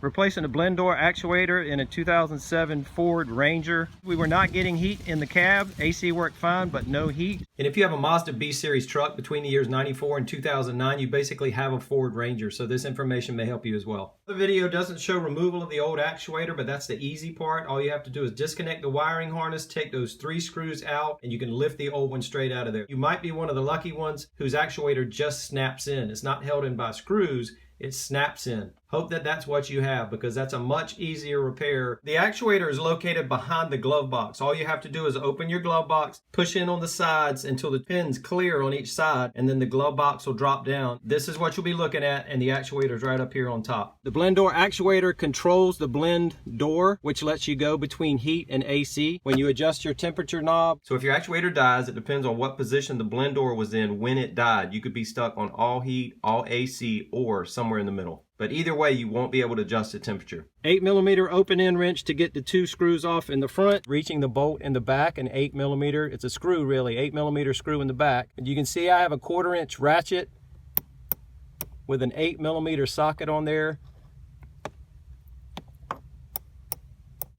Replacing a blend door actuator in a 2007 Ford Ranger. We were not getting heat in the cab. AC worked fine, but no heat. And if you have a Mazda B Series truck between the years 94 and 2009, you basically have a Ford Ranger, so this information may help you as well. The video doesn't show removal of the old actuator, but that's the easy part. All you have to do is disconnect the wiring harness, take those 3 screws out, and you can lift the old one straight out of there. You might be one of the lucky ones whose actuator just snaps in. It's not held in by screws, it snaps in. Hope that that's what you have, because that's a much easier repair. The actuator is located behind the glove box. All you have to do is open your glove box, push in on the sides until the pins clear on each side, and then the glove box will drop down. This is what you'll be looking at, and the actuator is right up here on top. The blend door actuator controls the blend door, which lets you go between heat and AC when you adjust your temperature knob. So if your actuator dies, it depends on what position the blend door was in when it died. You could be stuck on all heat, all AC, or somewhere in the middle. But either way, you won't be able to adjust the temperature. 8mm open end wrench to get the 2 screws off in the front, reaching the bolt in the back, and 8mm, it's a screw really, 8mm screw in the back. And you can see I have a 1/4 inch ratchet with an 8mm socket on there.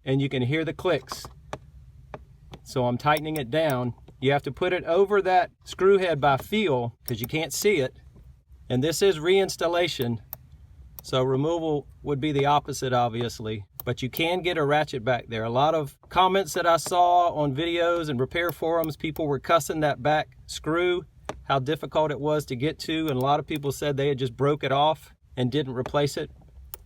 And you can hear the clicks. So I'm tightening it down. You have to put it over that screw head by feel because you can't see it. And this is reinstallation. So removal would be the opposite, obviously, but you can get a ratchet back there. A lot of comments that I saw on videos and repair forums, people were cussing that back screw, how difficult it was to get to, and a lot of people said they had just broke it off and didn't replace it.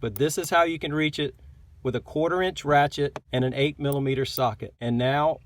But this is how you can reach it with a 1/4 inch ratchet and an 8mm socket. And now,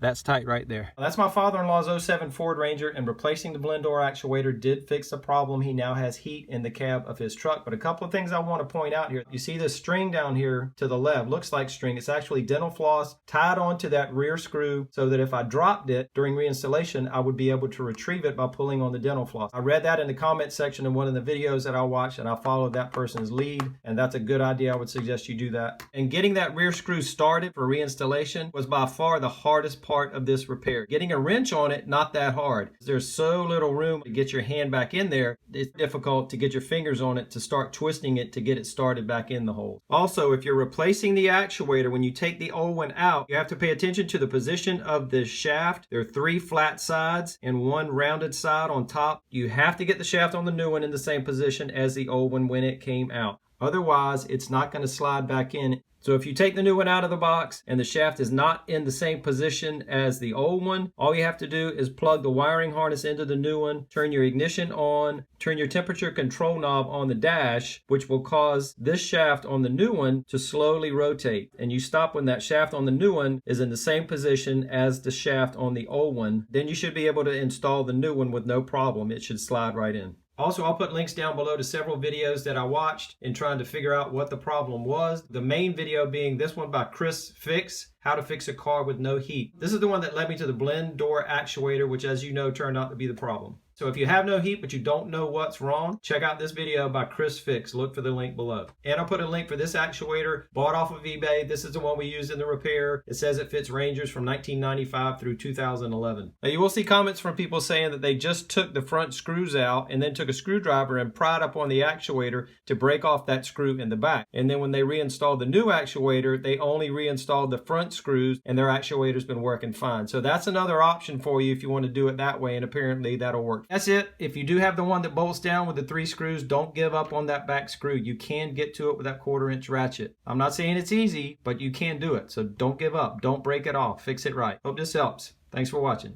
that's tight right there. That's my father-in-law's 07 Ford Ranger, and replacing the blend door actuator did fix the problem. He now has heat in the cab of his truck. But a couple of things I want to point out here. You see this string down here to the left, looks like string. It's actually dental floss tied onto that rear screw so that if I dropped it during reinstallation, I would be able to retrieve it by pulling on the dental floss. I read that in the comment section in one of the videos that I watched, and I followed that person's lead, and that's a good idea. I would suggest you do that. And getting that rear screw started for reinstallation was by far the hardest part of this repair. Getting a wrench on it, not that hard. There's so little room to get your hand back in there, it's difficult to get your fingers on it to start twisting it to get it started back in the hole. Also, if you're replacing the actuator, when you take the old one out, you have to pay attention to the position of the shaft. There are 3 flat sides and 1 rounded side on top. You have to get the shaft on the new one in the same position as the old one when it came out. Otherwise, it's not going to slide back in. So if you take the new one out of the box and the shaft is not in the same position as the old one, all you have to do is plug the wiring harness into the new one, turn your ignition on, turn your temperature control knob on the dash, which will cause this shaft on the new one to slowly rotate. And you stop when that shaft on the new one is in the same position as the shaft on the old one. Then you should be able to install the new one with no problem. It should slide right in. Also, I'll put links down below to several videos that I watched in trying to figure out what the problem was. The main video being this one by Chris Fix, How to Fix a Car with No Heat. This is the one that led me to the blend door actuator, which, as you know, turned out to be the problem. So if you have no heat but you don't know what's wrong, check out this video by Chris Fix. Look for the link below. And I'll put a link for this actuator, bought off of eBay. This is the one we used in the repair. It says it fits Rangers from 1995 through 2011. Now you will see comments from people saying that they just took the front screws out and then took a screwdriver and pried up on the actuator to break off that screw in the back. And then when they reinstalled the new actuator, they only reinstalled the front screws and their actuator's been working fine. So that's another option for you if you want to do it that way, and apparently that'll work. That's it. If you do have the one that bolts down with the 3 screws, don't give up on that back screw. You can get to it with that 1/4 inch ratchet. I'm not saying it's easy, but you can do it. So don't give up. Don't break it off. Fix it right. Hope this helps. Thanks for watching.